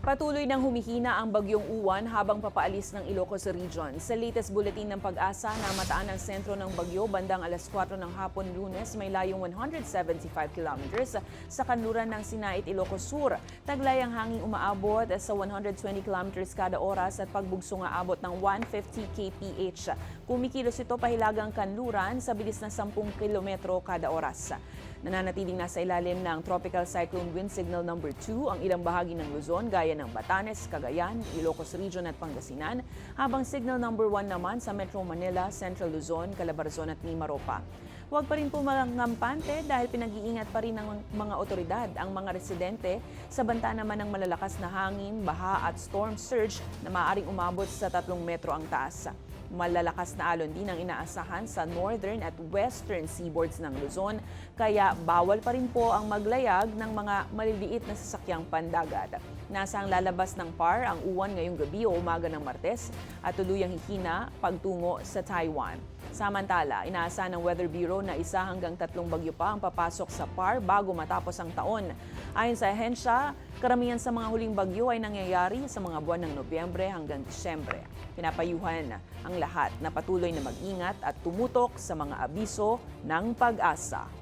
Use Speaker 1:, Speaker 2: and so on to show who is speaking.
Speaker 1: Patuloy nang humihina ang bagyong Uwan habang papaalis ng Ilocos Region. Sa latest bulletin ng Pag-asa, namataan ang sentro ng bagyo bandang alas 4 ng hapon Lunes, may layong 175 kilometers sa kanluran ng Sinait, Ilocos Sur. Taglay ang hangin umaabot sa 120 kilometers kada oras at pagbugso nga abot ng 150 kph. Kumikilos ito pahilagang kanluran sa bilis na 10 kilometro kada oras. Nananatiling nasa ilalim ng Tropical Cyclone Wind Signal number 2 ang ilang bahagi ng Luzon gaya ng Batanes, Cagayan, Ilocos Region at Pangasinan, habang Signal number 1 naman sa Metro Manila, Central Luzon, Calabarzon at Mimaropa. Huwag pa rin po mangampante dahil pinag-iingat pa rin ng mga otoridad ang mga residente sa banta naman ng malalakas na hangin, baha at storm surge na maaaring umabot sa 3 metro ang taas. Malalakas na alon din ang inaasahan sa northern at western seaboards ng Luzon, kaya bawal pa rin po ang maglayag ng mga maliliit na sasakyang pandagat. Nasang lalabas ng PAR ang Uwan ngayong gabi o umaga ng Martes at tuluyang hihina pagtungo sa Taiwan. Samantala, inaasahan ng Weather Bureau na 1 hanggang 3 bagyo pa ang papasok sa PAR bago matapos ang taon. Ayon sa ahensya, karamihan sa mga huling bagyo ay nangyayari sa mga buwan ng Nobyembre hanggang Disyembre. Pinapayuhan ang lahat na patuloy na mag-ingat at tumutok sa mga abiso ng Pag-asa.